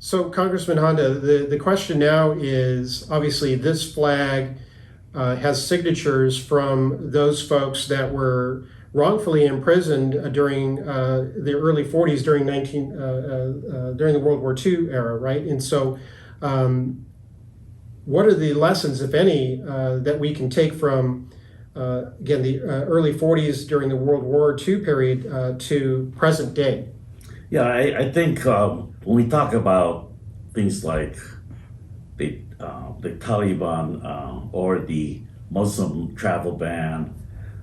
So, Congressman Honda, the question now is obviously this flag has signatures from those folks that were wrongfully imprisoned during the early 40s during the World War II era, right? And so, what are the lessons, if any, that we can take from again the early 40s during the World War II period to present day? Yeah, I think when we talk about things like the Taliban or the Muslim travel ban,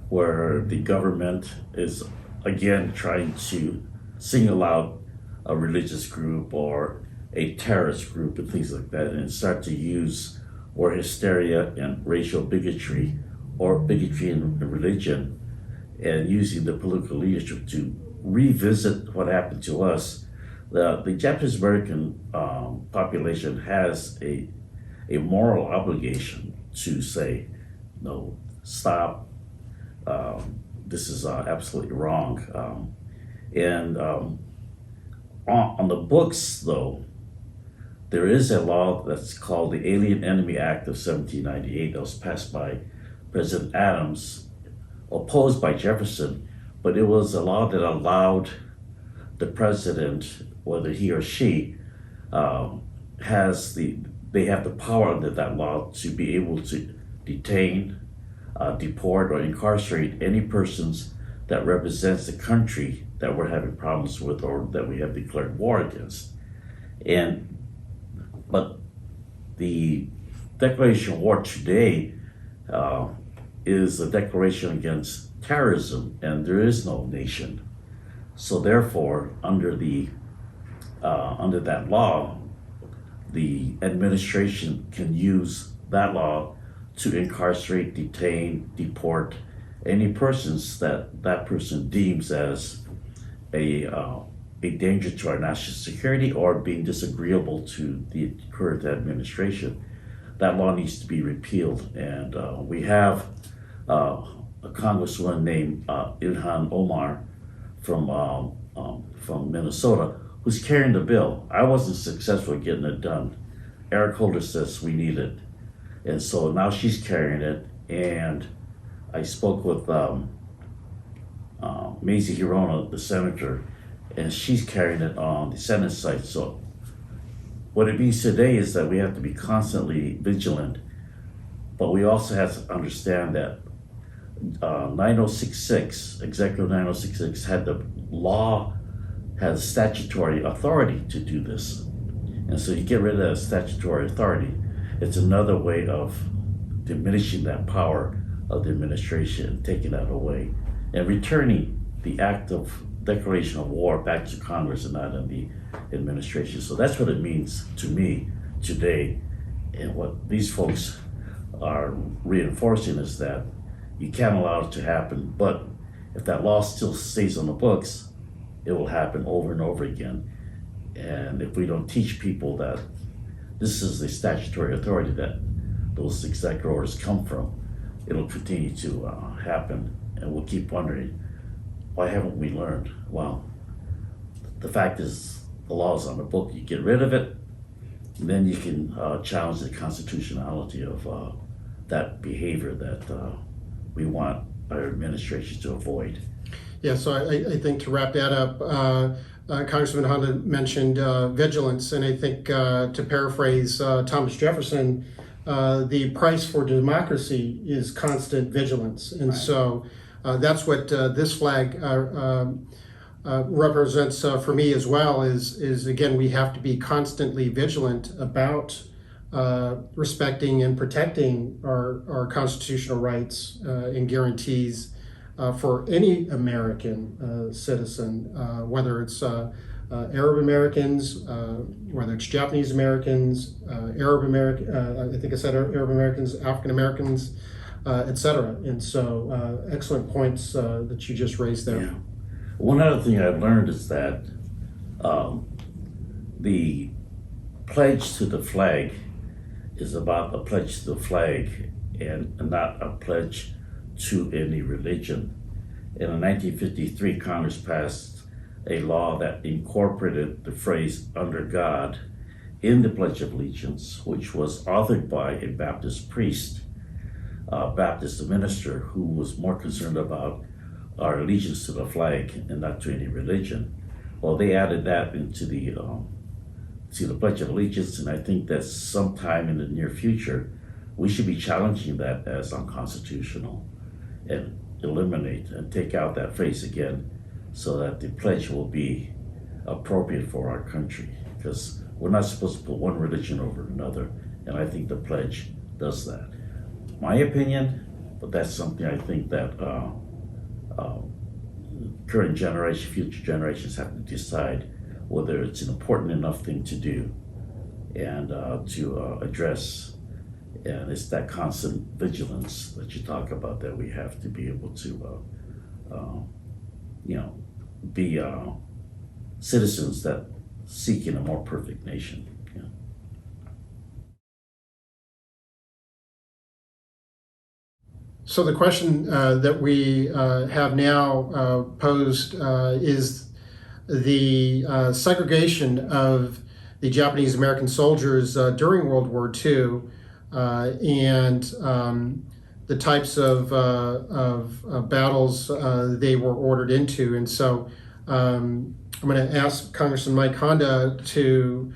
where the government is again trying to single out a religious group or a terrorist group and things like that, and start to use or hysteria and racial bigotry or bigotry in religion, and using the political leadership to revisit what happened to us. The Japanese American population has a moral obligation to say, no, stop, this is absolutely wrong. On the books, though, there is a law that's called the Alien Enemy Act of 1798 that was passed by President Adams, opposed by Jefferson, but it was a law that allowed the president, whether he or she they have the power under that law to be able to detain, deport, or incarcerate any persons that represents the country that we're having problems with or that we have declared war against. But the declaration of war today is a declaration against terrorism, and there is no nation. So therefore, under that law, the administration can use that law to incarcerate, detain, deport any persons that person deems as a danger to our national security or being disagreeable to the current administration. That law needs to be repealed, and we have a congresswoman named Ilhan Omar from Minnesota who's carrying the bill. I wasn't successful in getting it done. Eric Holder says we need it, and so now she's carrying it. And I spoke with Mazie Hirono, the senator, and she's carrying it on the Senate side. So what it means today is that we have to be constantly vigilant, but we also have to understand that 9066, Executive 9066, had the law, has statutory authority to do this. And so you get rid of that statutory authority, it's another way of diminishing that power of the administration, taking that away, and returning the act of declaration of war back to Congress and not in the administration. So that's what it means to me today. And what these folks are reinforcing is that you can't allow it to happen, but if that law still stays on the books, it will happen over and over again. And if we don't teach people that this is the statutory authority that those executive orders come from, it'll continue to happen, and we'll keep wondering, why haven't we learned? Well, the fact is, the law is on the book. You get rid of it, and then you can challenge the constitutionality of that behavior that we want our administration to avoid. Yeah, so I think to wrap that up, Congressman Honda mentioned vigilance, and I think to paraphrase Thomas Jefferson, the price for democracy is constant vigilance. And right. So that's what this flag represents for me as well, is again, we have to be constantly vigilant about respecting and protecting our constitutional rights and guarantees for any American citizen, whether it's Arab Americans, whether it's Japanese Americans, Arab American, I think I said Arab Americans, African Americans, etc. And so excellent points that you just raised there. Yeah. One other thing I've learned is that the pledge to the flag is about a pledge to the flag and not a pledge to any religion. In 1953, Congress passed a law that incorporated the phrase "under God" in the Pledge of Allegiance, which was authored by a Baptist priest, Baptist minister, who was more concerned about our allegiance to the flag and not to any religion. Well, they added that into the Pledge of Allegiance, and I think that sometime in the near future, we should be challenging that as unconstitutional and eliminate and take out that phrase again so that the pledge will be appropriate for our country, because we're not supposed to put one religion over another, and I think the pledge does that. My opinion, but that's something I think that current generation, future generations have to decide whether it's an important enough thing to do and to address. And it's that constant vigilance that you talk about that we have to be able to, be citizens that seek in a more perfect nation. Yeah. So the question that we have now posed is the segregation of the Japanese American soldiers during World War II and the types of battles they were ordered into. And so I'm going to ask Congressman Mike Honda to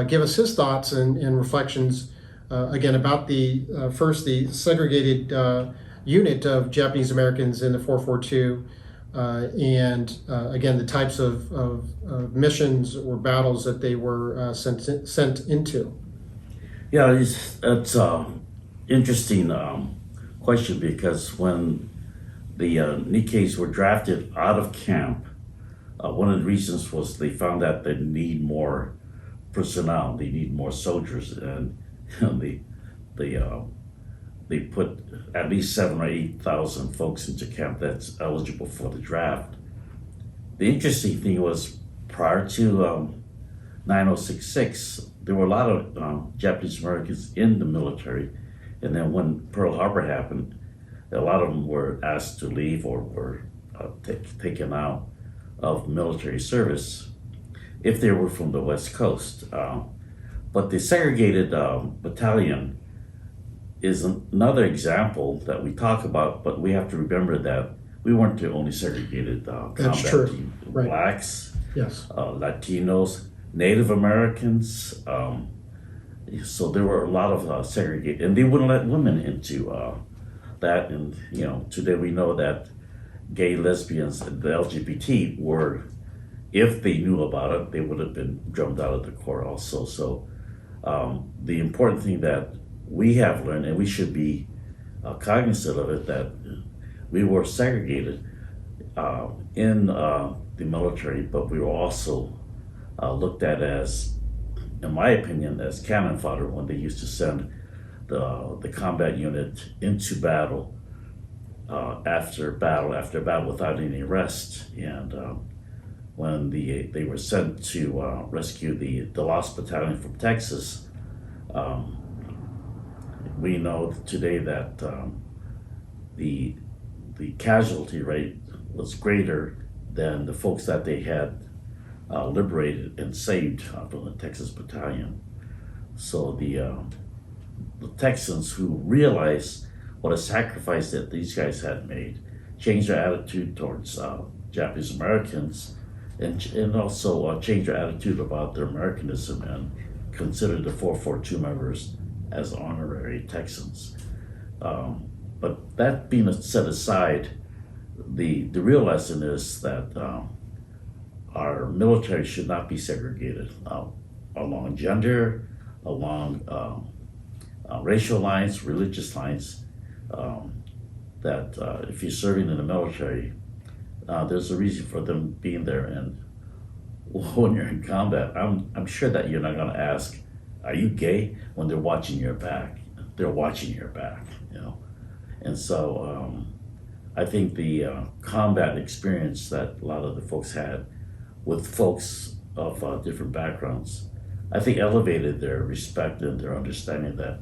give us his thoughts and reflections again about the segregated unit of Japanese Americans in the 442 and again the types of missions or battles that they were sent into. Yeah, it's interesting question, because when the Nikkeis were drafted out of camp, one of the reasons was they found that they need more personnel, they need more soldiers, and they put at least 7,000 or 8,000 folks into camp that's eligible for the draft. The interesting thing was, prior to 9066, there were a lot of Japanese Americans in the military, and then when Pearl Harbor happened, a lot of them were asked to leave or were taken out of military service if they were from the West Coast. But the segregated battalion is another example that we talk about, but we have to remember that we weren't the only segregated combat team. Right. Blacks, yes, Latinos, Native Americans. So there were a lot of segregated, and they wouldn't let women into that. And today we know that gay, lesbians, and the LGBT were, if they knew about it, they would have been drummed out of the court also. So the important thing that we have learned, and we should be cognizant of it, that we were segregated in the military, but we were also looked at as, in my opinion, as cannon fodder when they used to send the combat unit into battle after battle without any rest. And when they were sent to rescue the lost battalion from Texas, we know today that the casualty rate was greater than the folks that they had liberated and saved from the Texas battalion. So the Texans, who realized what a sacrifice that these guys had made, changed their attitude towards Japanese Americans, and also changed their attitude about their Americanism and considered the 442 members as honorary Texans. But that being set aside, the real lesson is that our military should not be segregated along gender, along racial lines, religious lines. That if you're serving in the military, there's a reason for them being there. And when you're in combat, I'm sure that you're not going to ask, "Are you gay?" when they're watching your back. They're watching your back, And so I think the combat experience that a lot of the folks had with folks of different backgrounds, I think elevated their respect and their understanding that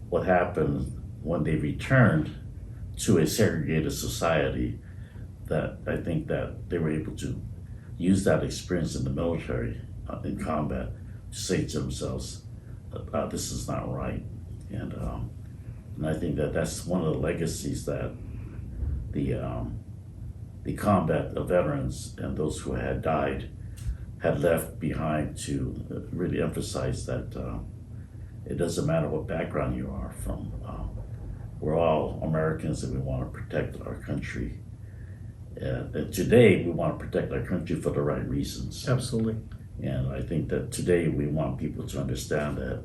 what happened when they returned to a segregated society, that I think that they were able to use that experience in the military, in combat, say to themselves, this is not right. And I think that that's one of the legacies that the combat veterans and those who had died had left behind, to really emphasize that it doesn't matter what background you are from. We're all Americans and we want to protect our country. And today we want to protect our country for the right reasons. Absolutely. And I think that today we want people to understand that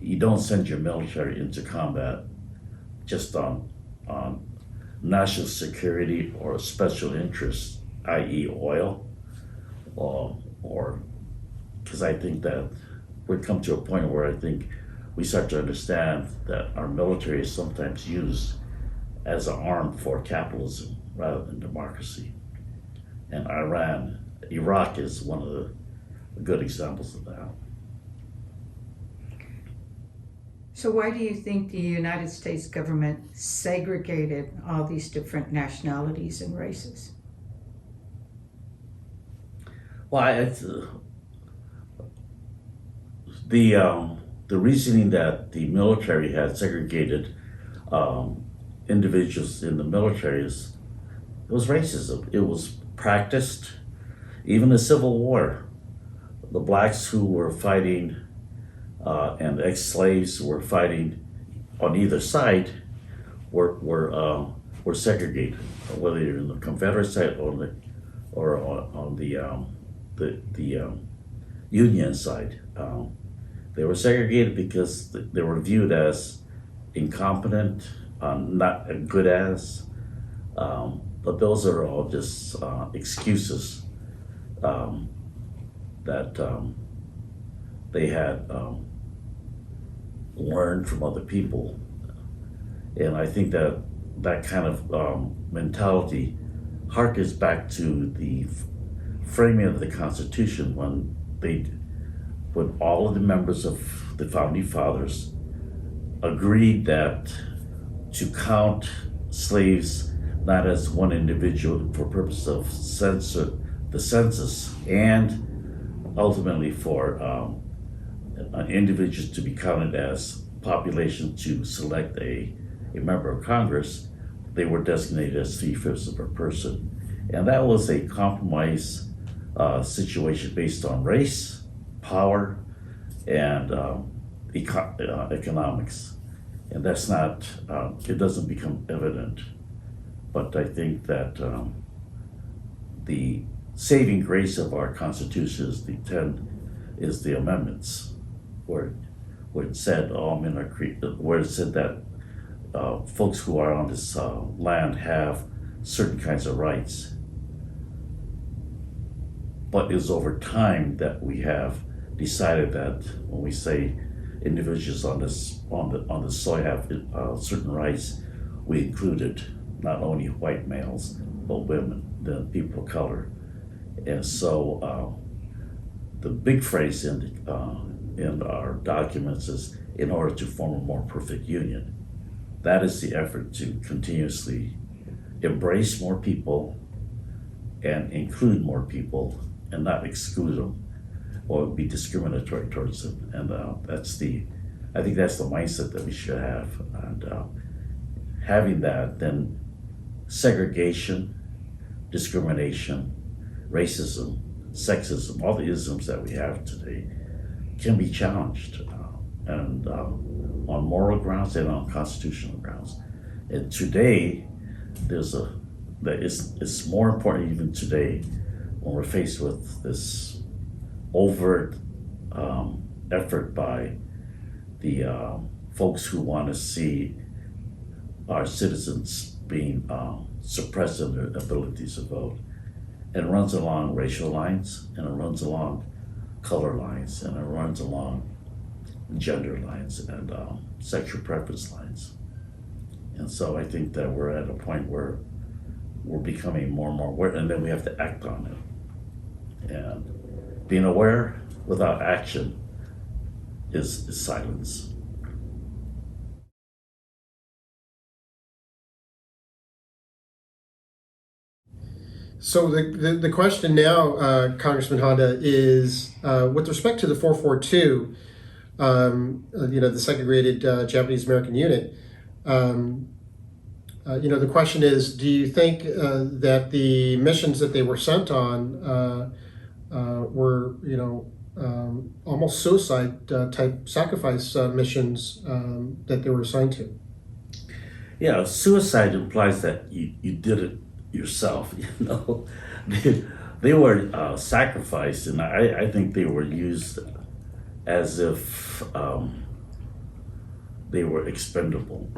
you don't send your military into combat just on national security or special interests, i.e. oil, or because I think that we've come to a point where I think we start to understand that our military is sometimes used as an arm for capitalism rather than democracy. And Iraq is one of the good examples of that. So why do you think the United States government segregated all these different nationalities and races? Well, it's the reasoning that the military had segregated individuals in the military is it was racism. It was practiced even the Civil War. The blacks who were fighting and ex-slaves who were fighting on either side were segregated, whether you're in the Confederate side or on the Union side. They were segregated because they were viewed as incompetent, not good as, but those are all just excuses that they had learned from other people. And I think that that kind of mentality harkens back to the framing of the Constitution when all of the members of the Founding Fathers agreed that to count slaves not as one individual for purpose of the census, and ultimately for individuals to be counted as population to select a member of Congress, they were designated as 3/5 of a person. And that was a compromise situation based on race, power, and economics. And that's not, it doesn't become evident. But I think that the saving grace of our Constitution is the amendments, where it said all men are created, where it said that folks who are on this land have certain kinds of rights. But it's over time that we have decided that when we say individuals on the soil have certain rights, we included not only white males but women, then people of color. And so the big phrase in our documents is in order to form a more perfect union. That is the effort to continuously embrace more people and include more people and not exclude them or be discriminatory towards them. And I think that's the mindset that we should have. And having that, then segregation, discrimination, racism, sexism, all the isms that we have today can be challenged, and on moral grounds and on constitutional grounds. And today, it's more important even today when we're faced with this overt effort by the folks who want to see our citizens being suppressed in their abilities to vote. And it runs along racial lines, and it runs along color lines, and it runs along gender lines and sexual preference lines. And so I think that we're at a point where we're becoming more and more aware, and then we have to act on it. And being aware without action is silence. So the question now, Congressman Honda, is with respect to the 442, the segregated Japanese American unit. The question is, do you think that the missions that they were sent on were, almost suicide type sacrifice missions that they were assigned to? Yeah, suicide implies that you did it yourself. They were sacrificed, and I think they were used as if they were expendable.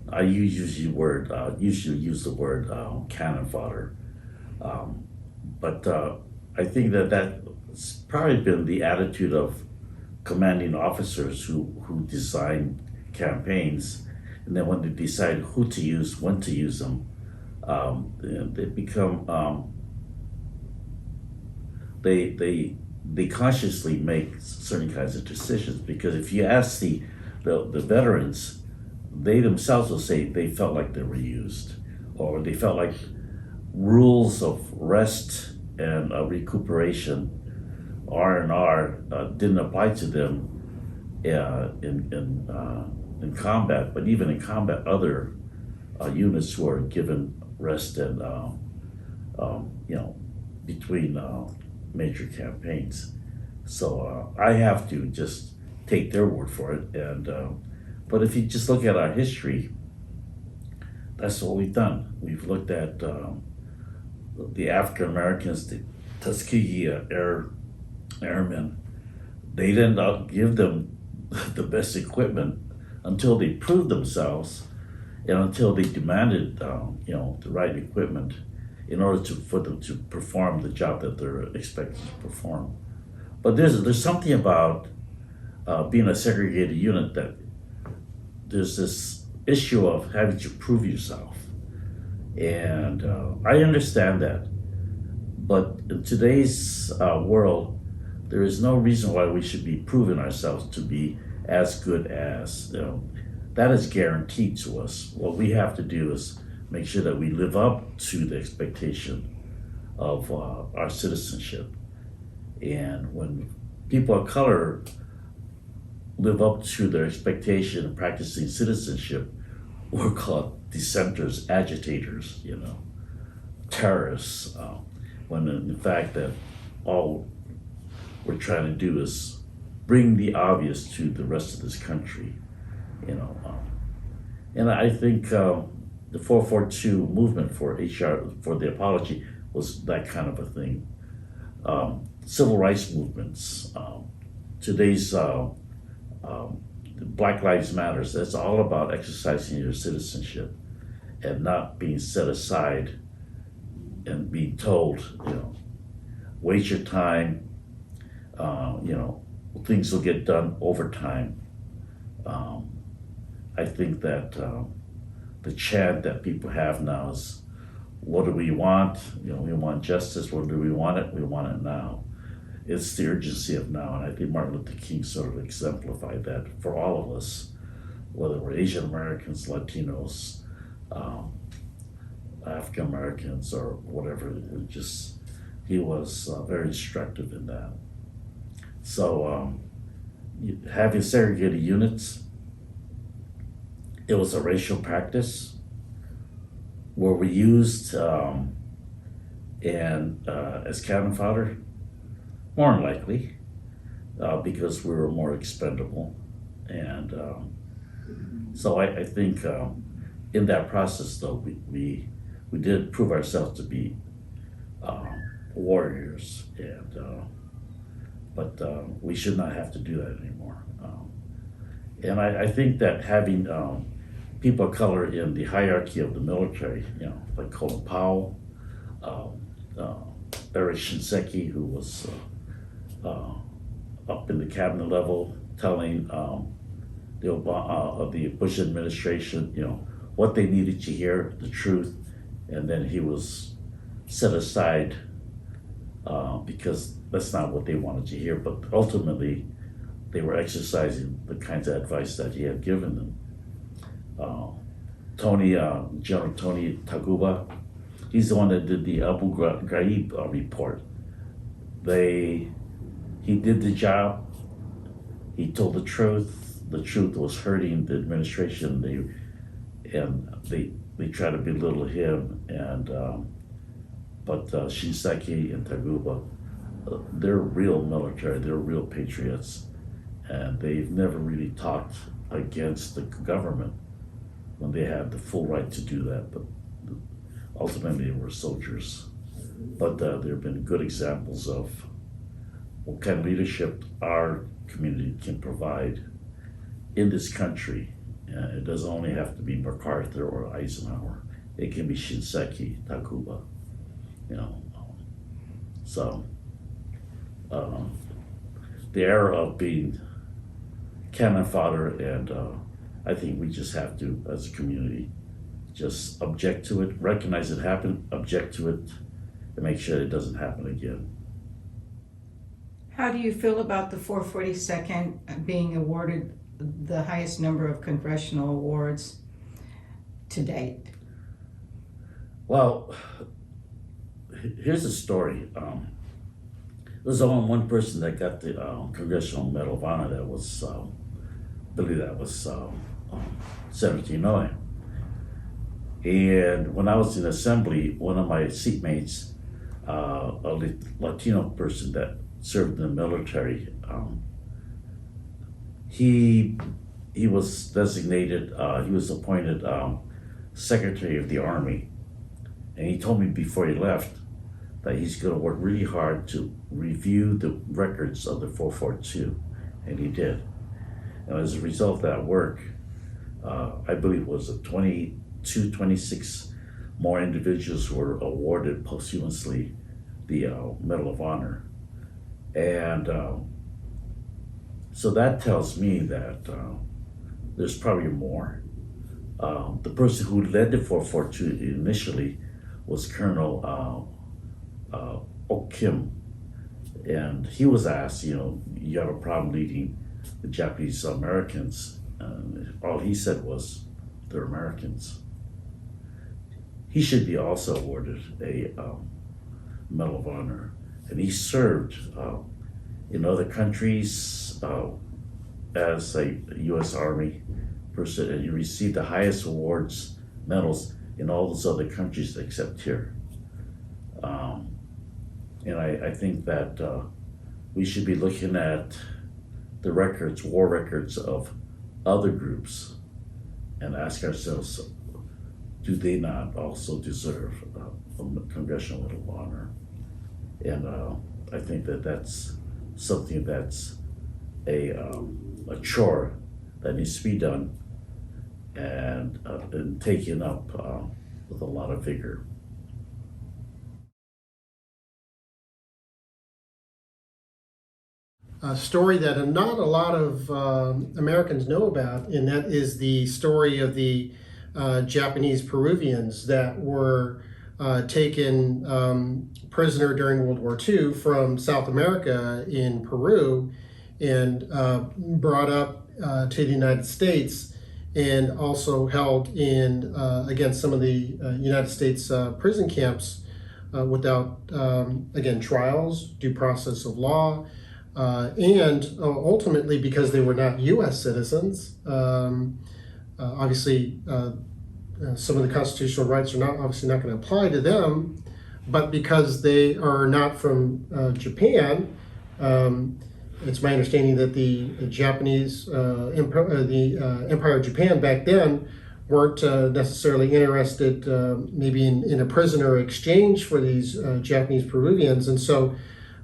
I usually use the word cannon fodder, but I think that's probably been the attitude of commanding officers who design campaigns, and then when they decide who to use, when to use them, they become they consciously make certain kinds of decisions, because if you ask the veterans, they themselves will say they felt like they were used, or they felt like rules of rest and recuperation, R&R, didn't apply to them in combat. But even in combat, other units who are given rest and between major campaigns. So I have to just take their word for it. And but if you just look at our history, that's what we've done. We've looked at the African Americans, the Tuskegee airmen. They didn't give them the best equipment until they proved themselves, and until they demanded the right equipment in order for them to perform the job that they're expected to perform. But there's something about being a segregated unit that there's this issue of having to prove yourself. And I understand that. But in today's world, there is no reason why we should be proving ourselves to be as good as, that is guaranteed to us. What we have to do is make sure that we live up to the expectation of our citizenship. And when people of color live up to their expectation of practicing citizenship, we're called dissenters, agitators, terrorists, when in fact that all we're trying to do is bring the obvious to the rest of this country, and I think the 442 movement for the apology was that kind of a thing. Civil rights movements, today's Black Lives Matters, that's all about exercising your citizenship and not being set aside and being told, wait your time, things will get done over time. I think that the chant that people have now is, what do we want? We want justice. What do we want it? We want it now. It's the urgency of now, and I think Martin Luther King sort of exemplified that for all of us, whether we're Asian Americans, Latinos, African Americans, or whatever. He was very instructive in that. So having segregated units, it was a racial practice. Were we used as cannon fodder? More than likely, because we were more expendable. And so I think in that process, though, we did prove ourselves to be warriors, but we should not have to do that anymore. And I think that having people of color in the hierarchy of the military, like Colin Powell, Eric Shinseki, who was up in the cabinet level, telling the Bush administration, what they needed to hear, the truth, and then he was set aside because that's not what they wanted to hear. But ultimately, they were exercising the kinds of advice that he had given them. General Tony Taguba, He's the one that did the Abu Ghraib report. He did the job. He told the truth. The truth was hurting the administration. They try to belittle him, but Shinseki and Taguba, they're real military. They're real patriots, and they've never really talked against the government when they had the full right to do that. But ultimately, they were soldiers. But there have been good examples of what kind of leadership our community can provide in this country. It doesn't only have to be MacArthur or Eisenhower. It can be Shinseki, Takuba, So the era of being cannon fodder, and I think we just have to, as a community, just object to it, recognize it happened, object to it, and make sure it doesn't happen again. How do you feel about the 442nd being awarded the highest number of congressional awards to date? Well, here's the story. There's only one person that got the Congressional Medal of Honor. That was, I believe that was Senator Inouye. And when I was in assembly, one of my seatmates, a Latino person that served in the military, he was designated, he was appointed Secretary of the Army. And he told me before he left that he's going to work really hard to review the records of the 442, and he did. And as a result of that work, I believe it was 26 more individuals were awarded posthumously the Medal of Honor. And so that tells me that there's probably more. The person who led the 442 initially was Colonel Ok Kim, and he was asked, you have a problem leading the Japanese Americans, and all he said was, they're Americans. He should be also awarded a Medal of Honor, and he served in other countries as a U.S. Army person, and he received the highest awards, medals in all those other countries except here. And I think that we should be looking at the records, war records of other groups, and ask ourselves, do they not also deserve a Congressional Medal of Honor? And I think that that's something that's a chore that needs to be done and taken up with a lot of vigor. A story that not a lot of Americans know about, and that is the story of the Japanese Peruvians that were taken prisoner during World War II from South America in Peru and brought up to the United States, and also held in against some of the United States prison camps without, again, trials, due process of law, and ultimately because they were not U.S. citizens. Obviously, some of the constitutional rights are obviously not going to apply to them, but because they are not from Japan, it's my understanding that the Japanese Empire of Japan back then weren't necessarily interested maybe in a prisoner exchange for these Japanese Peruvians. And so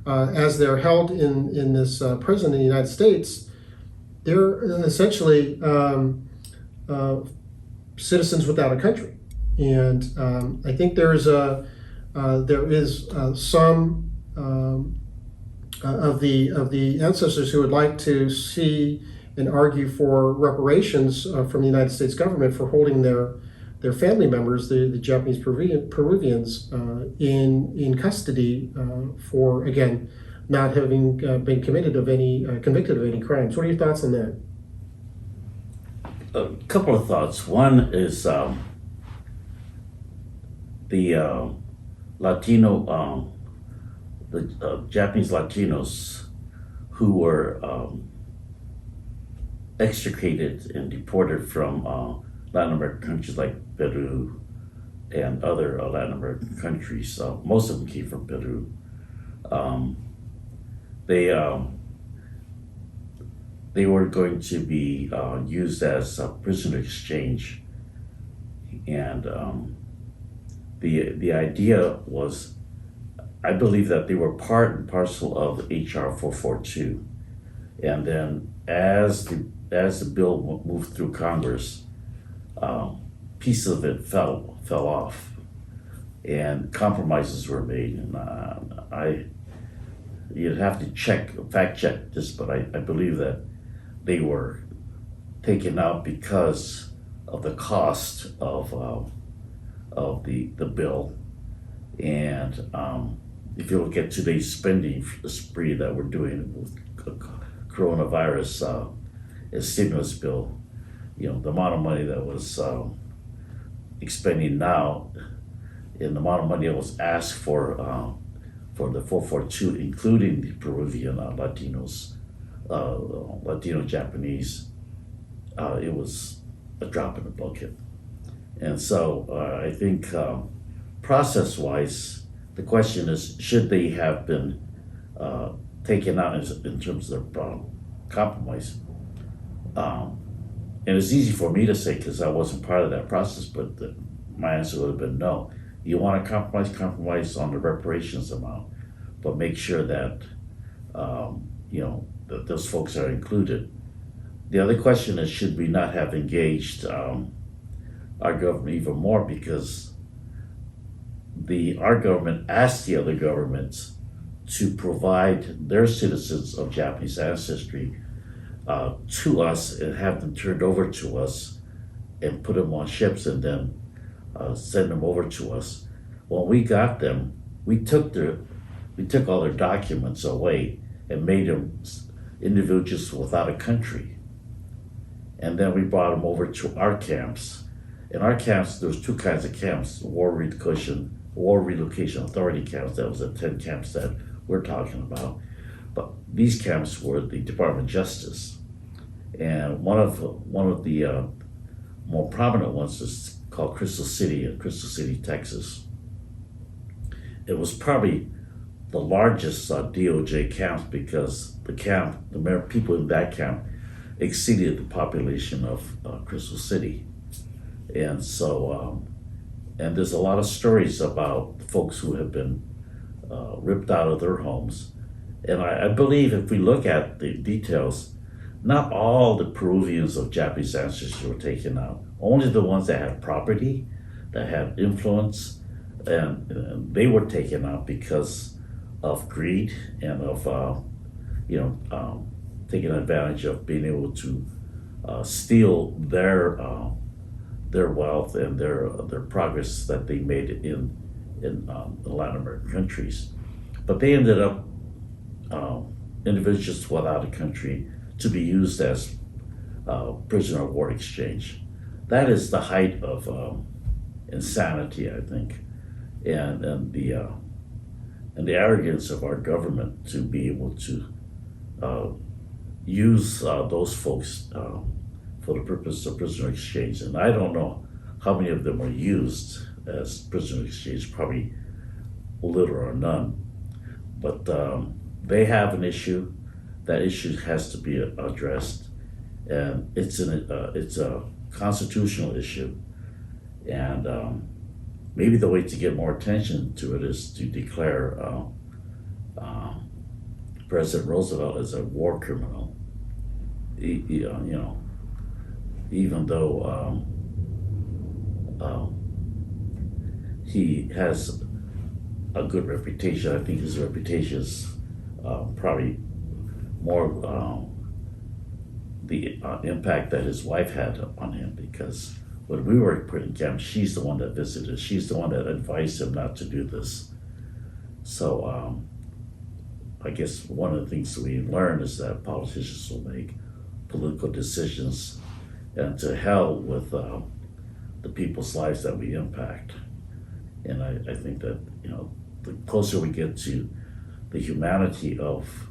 as they're held in this prison in the United States, they're essentially citizens without a country. And I think there is some of the ancestors who would like to see and argue for reparations from the United States government for holding their family members, the Japanese Peruvians, in custody for, again, not having been convicted of any crimes. What are your thoughts on that? A couple of thoughts. One is the Latino, the Japanese Latinos who were extricated and deported from Latin American countries like Peru and other Latin American countries. Most of them came from Peru. They were going to be used as a prisoner exchange, and the idea was, I believe that they were part and parcel of HR 442, and then as the bill moved through Congress, pieces of it fell off, and compromises were made. And you'd have to fact check this, but I believe that they were taken out because of the cost of the bill. And if you look at today's spending spree that we're doing with coronavirus stimulus bill, the amount of money that was expending now, and the amount of money that was asked for the 442, including the Peruvian Latinos, Latino Japanese, it was a drop in the bucket. And so I think process-wise, the question is, should they have been taken out in terms of compromise? And it's easy for me to say because I wasn't part of that process, but my answer would have been no. You want to compromise on the reparations amount, but make sure that that those folks are included. The other question is, should we not have engaged our government even more, because our government asked the other governments to provide their citizens of Japanese ancestry to us and have them turned over to us and put them on ships and then send them over to us. When we got them, we took all their documents away and made them individuals without a country. And then we brought them over to our camps. In our camps, there was two kinds of camps: War Relocation Authority camps. That was the 10 camps that we're talking about. But these camps were the Department of Justice, and one of the more prominent ones is called Crystal City in Crystal City, Texas. It was probably the largest DOJ camp because the people in that camp exceeded the population of Crystal City. And so, and there's a lot of stories about folks who have been ripped out of their homes. And I believe if we look at the details, not all the Peruvians of Japanese ancestry were taken out. Only the ones that had property, that had influence, and they were taken out because of greed and of taking advantage of being able to steal their wealth and their progress that they made in the Latin American countries. But they ended up individuals without a country to be used as prisoner of war exchange. That is the height of insanity, I think, and the arrogance of our government to be able to use those folks for the purpose of prisoner exchange. And I don't know how many of them were used as prisoner exchange, probably little or none. But they have an issue. That issue has to be addressed, and it's a constitutional issue. And maybe the way to get more attention to it is to declare President Roosevelt as a war criminal. Even though he has a good reputation, I think his reputation is probably more the impact that his wife had on him, because when we were put in camp, she's the one that visited. She's the one that advised him not to do this. So I guess one of the things we learn is that politicians will make political decisions, and to hell with the people's lives that we impact. And I think that, the closer we get to the humanity of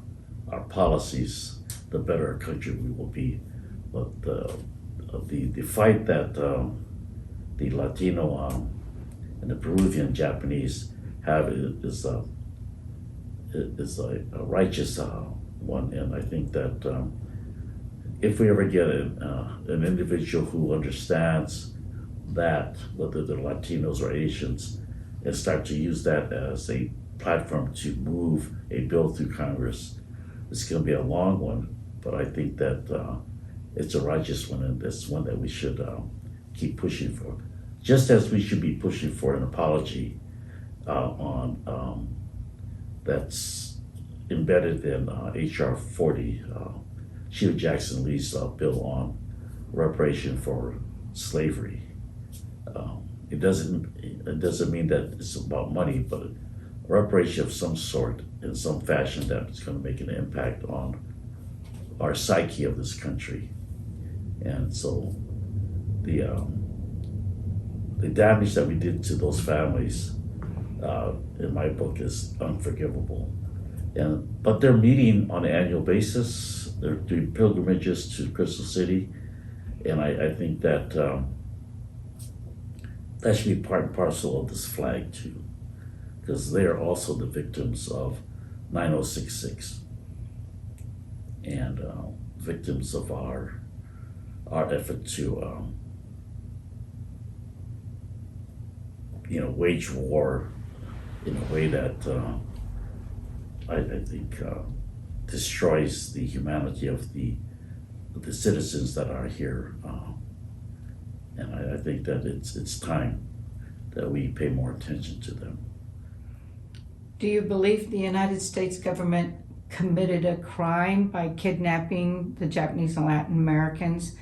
our policies, the better our country we will be. But the fight that the Latino and the Peruvian Japanese have is a righteous one, and I think that if we ever get an individual who understands that, whether they're Latinos or Asians, and start to use that as a platform to move a bill through Congress, it's going to be a long one, but I think that it's a righteous one, and it's one that we should keep pushing for. Just as we should be pushing for an apology on that's embedded in H.R. 40, Sheila Jackson Lee's bill on reparation for slavery. It doesn't mean that it's about money, but reparation of some sort in some fashion that's going to make an impact on our psyche of this country. And so the damage that we did to those families, in my book, is unforgivable. But they're meeting on an annual basis. They're doing pilgrimages to Crystal City, and I think that that should be part and parcel of this flag too, because they are also the victims of 9066 and victims of our effort to wage war in a way that I think destroys the humanity of the citizens that are here, and I think that it's time that we pay more attention to them. Do you believe the United States government committed a crime by kidnapping the Japanese and Latin Americans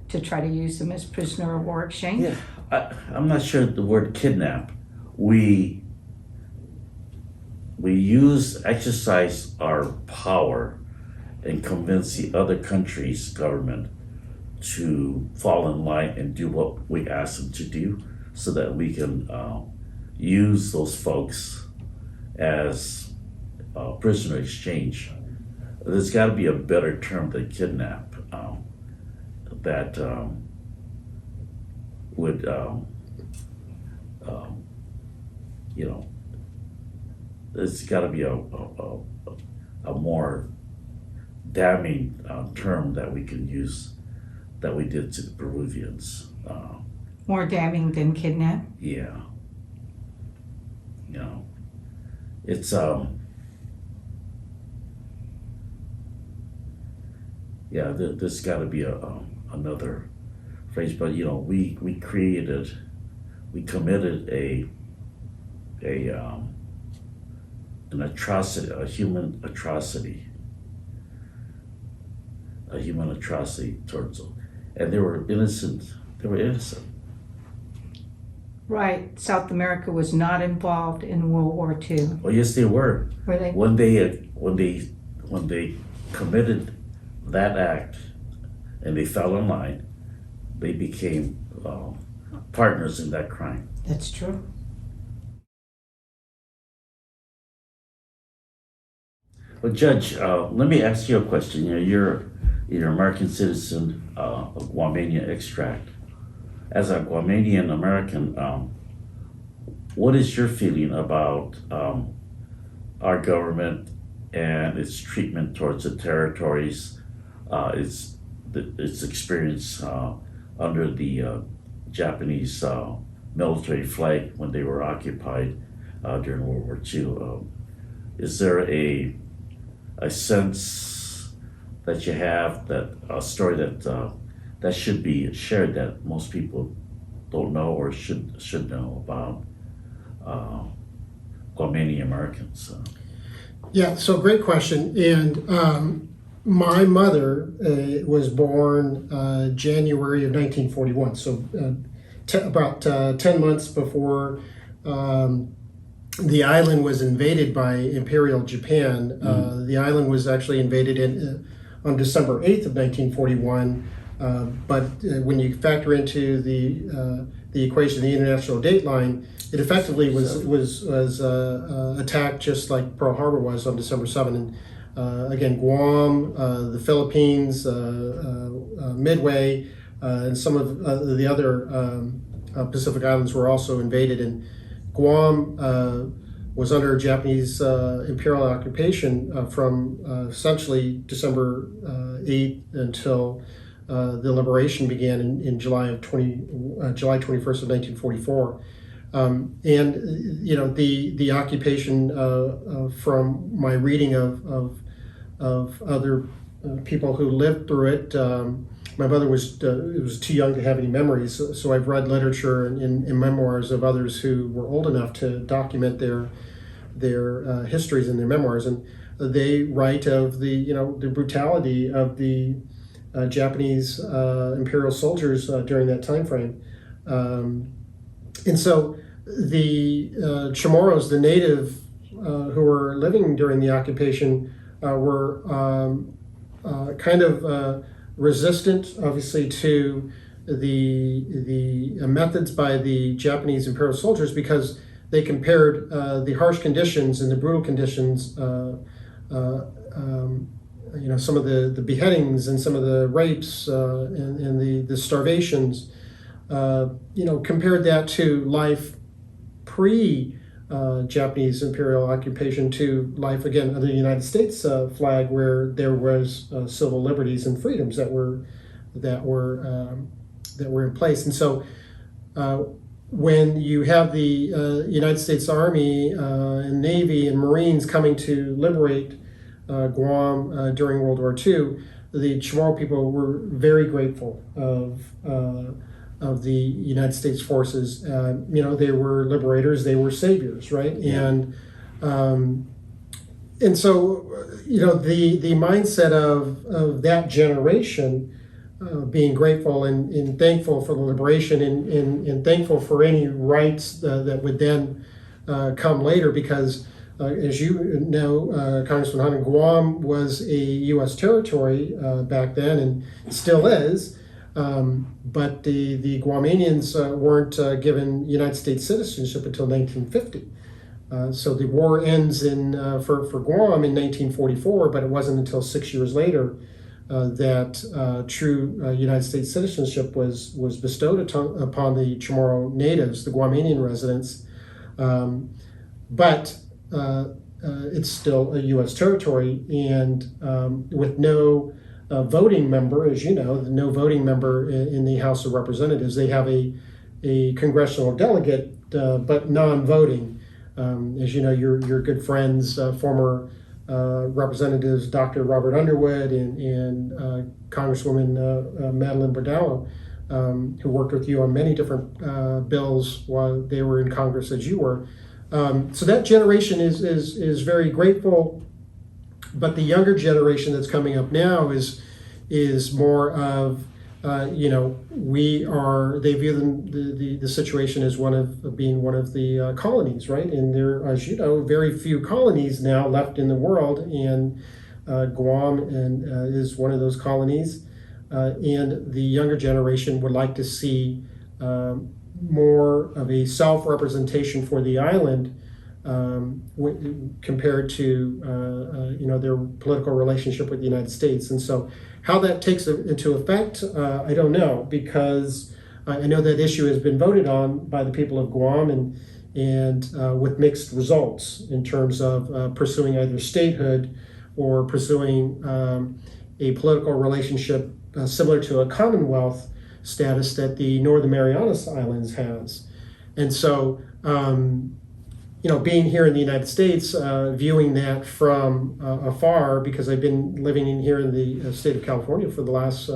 to try to use them as prisoner of war exchange? Yeah, I'm not sure the word kidnap. We exercise our power and convince the other country's government to fall in line and do what we ask them to do, so that we can use those folks as prisoner exchange. There's got to be a better term than kidnap that would there's got to be a more damning term that we can use, that we did to the Peruvians. More damning than kidnap? Yeah. It's there's got to be another phrase, but we committed an atrocity, a human atrocity towards them, and they were innocent. Right. South America was not involved in World War II. Oh yes, they were. Were they? When they committed that act and they fell in line, they became partners in that crime. That's true. Well, Judge, let me ask you a question. You're an American citizen of Guamanian extract. As a Guamanian American, what is your feeling about our government and its treatment towards the territories, its experience under the Japanese military flag when they were occupied during World War II? Is there a sense that you have, that a story that should be shared, that most people don't know or should know about Guamanian Americans? Yeah, so great question. And my mother was born January of 1941, so about 10 months before the island was invaded by Imperial Japan. The island was actually invaded on December 8th of 1941 But when you factor into the equation, the international date line, it effectively was attacked just like Pearl Harbor was on December 7. And again, Guam, the Philippines, Midway, and some of the other Pacific Islands were also invaded. And Guam was under Japanese imperial occupation from essentially December 8th until the liberation began in July 21st of 1944. And the occupation, from my reading of other people who lived through it, my mother was too young to have any memories, so I've read literature and memoirs of others who were old enough to document their histories and their memoirs, and they write of the brutality of the Japanese imperial soldiers during that time frame. And so the Chamorros, the native who were living during the occupation, were kind of resistant, obviously, to the methods by the Japanese imperial soldiers, because they compared the harsh conditions and the brutal conditions, some of the beheadings and some of the rapes and the starvations, compared that to life pre-Japanese imperial occupation to life, again, under the United States flag, where there was civil liberties and freedoms that were in place. And so when you have the United States Army and Navy and Marines coming to liberate Guam during World War II, the Chamorro people were very grateful of the United States forces. They were liberators, they were saviors, right? Yeah. And so, the mindset of that generation, being grateful and thankful for the liberation and thankful for any rights that would then come later, because as you know, Congressman Hunt, Guam was a U.S. territory back then and still is. But the Guamanians weren't given United States citizenship until 1950. So the war ends for Guam in 1944, but it wasn't until 6 years later that true United States citizenship was bestowed upon the Chamorro natives, the Guamanian residents. But it's still a U.S. territory, and with no voting member, as you know, no voting member in the House of Representatives. They have a congressional delegate, but non-voting. As you know, your good friends, former Representatives Dr. Robert Underwood and Congresswoman Madeline Bordallo, who worked with you on many different bills while they were in Congress as you were. So that generation is very grateful. But the younger generation that's coming up now is more of, they view the situation as being one of the colonies, right? And there are, as you know, very few colonies now left in the world, and Guam is one of those colonies. And the younger generation would like to see more of a self-representation for the island, compared to their political relationship with the United States. And so how that takes into effect, I don't know, because I know that issue has been voted on by the people of Guam and with mixed results in terms of pursuing either statehood or pursuing a political relationship similar to a Commonwealth status that the Northern Marianas Islands has. And so being here in the United States, viewing that from afar, because I've been living here in the state of California for the last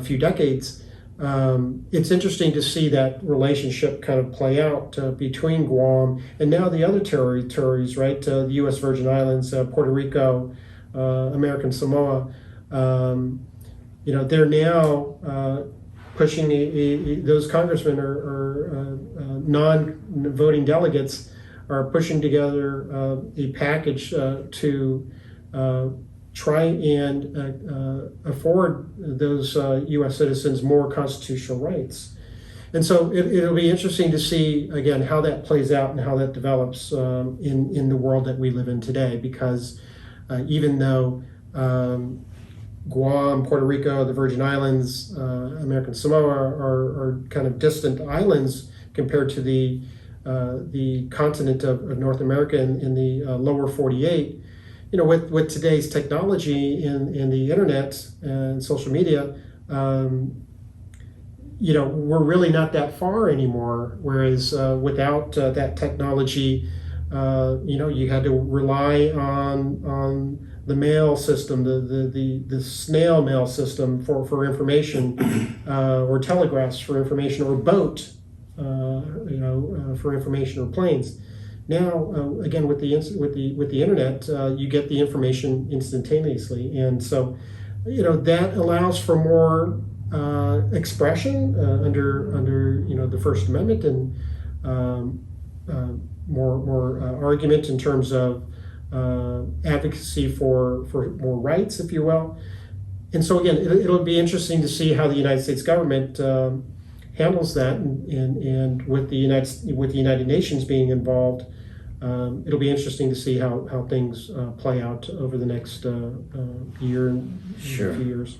few decades, it's interesting to see that relationship kind of play out between Guam and now the other territories, right? The U.S. Virgin Islands, Puerto Rico, American Samoa. They're now pushing those congressmen or non-voting delegates are pushing together a package to try and afford those U.S. citizens more constitutional rights. And so it'll be interesting to see, again, how that plays out and how that develops in the world that we live in today, because even though Guam, Puerto Rico, the Virgin Islands, American Samoa are kind of distant islands compared to the continent of North America in the lower 48. You know, with today's technology in the internet and social media, you know, we're really not that far anymore. Whereas without that technology, you know, you had to rely on the mail system, the snail mail system for information, or telegraphs for information, or boat, you know, for information, or planes. Now, again, with the internet, you get the information instantaneously, and so, you know, that allows for more expression under you know, the First Amendment, and more argument in terms of advocacy for more rights, if you will. And so again, it'll be interesting to see how the United States government handles that, and with the United Nations being involved, it'll be interesting to see how things play out over the next year and Sure. a few years.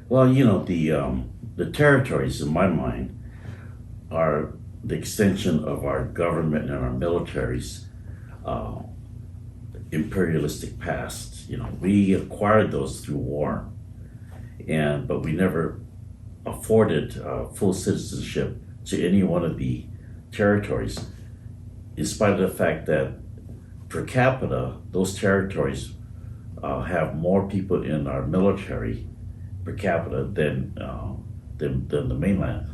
Well, you know, the territories, in my mind, are the extension of our government and our military's imperialistic past. You know, we acquired those through war, but we never afforded full citizenship to any one of the territories, in spite of the fact that per capita, those territories have more people in our military per capita than the mainland.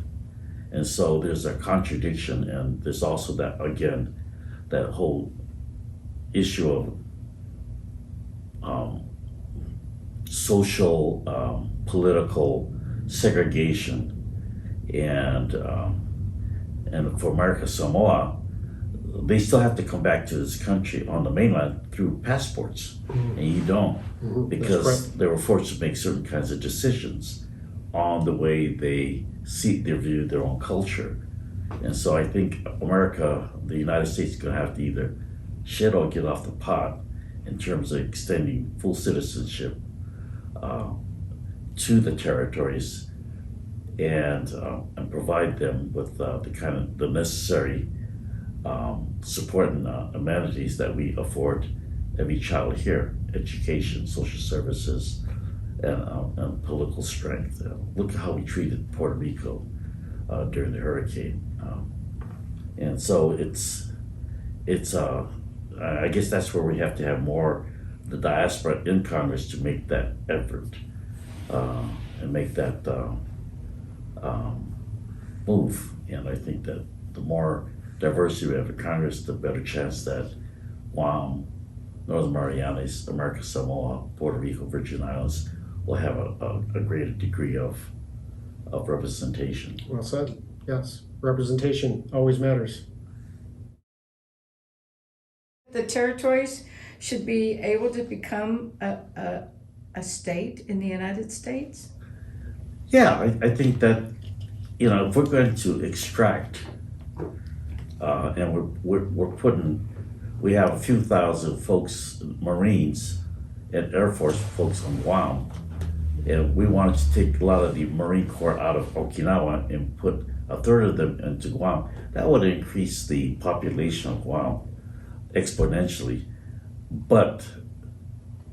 And so there's a contradiction, and there's also that, again, that whole issue of social, political segregation, and for American Samoa, they still have to come back to this country on the mainland through passports, and you don't, because they were forced to make certain kinds of decisions on the way they view their own culture. And so I think America, the United States, is going to have to either shit or get off the pot in terms of extending full citizenship to the territories, and provide them with the necessary support and amenities that we afford every child here: education, social services, and political strength. Look at how we treated Puerto Rico during the hurricane, and so I guess that's where we have to have more the diaspora in Congress to make that effort and make that move. And I think that the more diversity we have in Congress, the better chance that Guam, Northern Marianas, American Samoa, Puerto Rico, Virgin Islands will have a greater degree of representation. Well said. Yes, representation always matters. The territories should be able to become a state in the United States? Yeah, I think that, you know, if we're going to extract, and we have a few thousand folks, Marines and Air Force folks on Guam, and we wanted to take a lot of the Marine Corps out of Okinawa and put a third of them into Guam. That would increase the population of Guam exponentially, but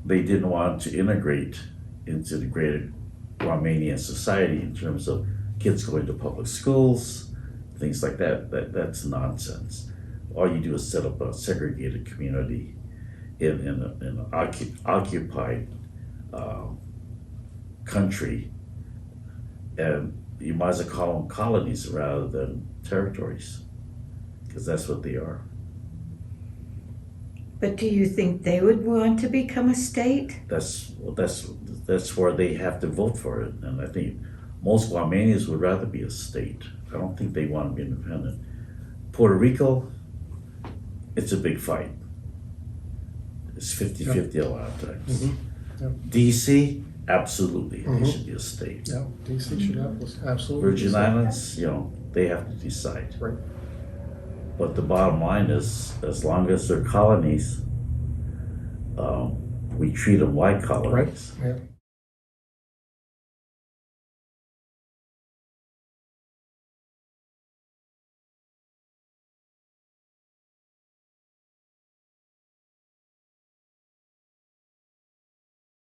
they didn't want to integrate into the greater Guamanian society in terms of kids going to public schools, things like that. That's nonsense. All you do is set up a segregated community in an occupied country, and you might as well call them colonies rather than territories, because that's what they are. But do you think they would want to become a state? That's where they have to vote for it, and I think most Guamanians would rather be a state. I don't think they want to be independent. Puerto Rico, it's a big fight. It's 50-50 a lot of times. DC, absolutely, Mhm. they should be a state. Yeah, DC should have, absolutely. Virgin Islands, they have to decide. Right. But the bottom line is, as long as they're colonies, we treat them like colonies. Yeah.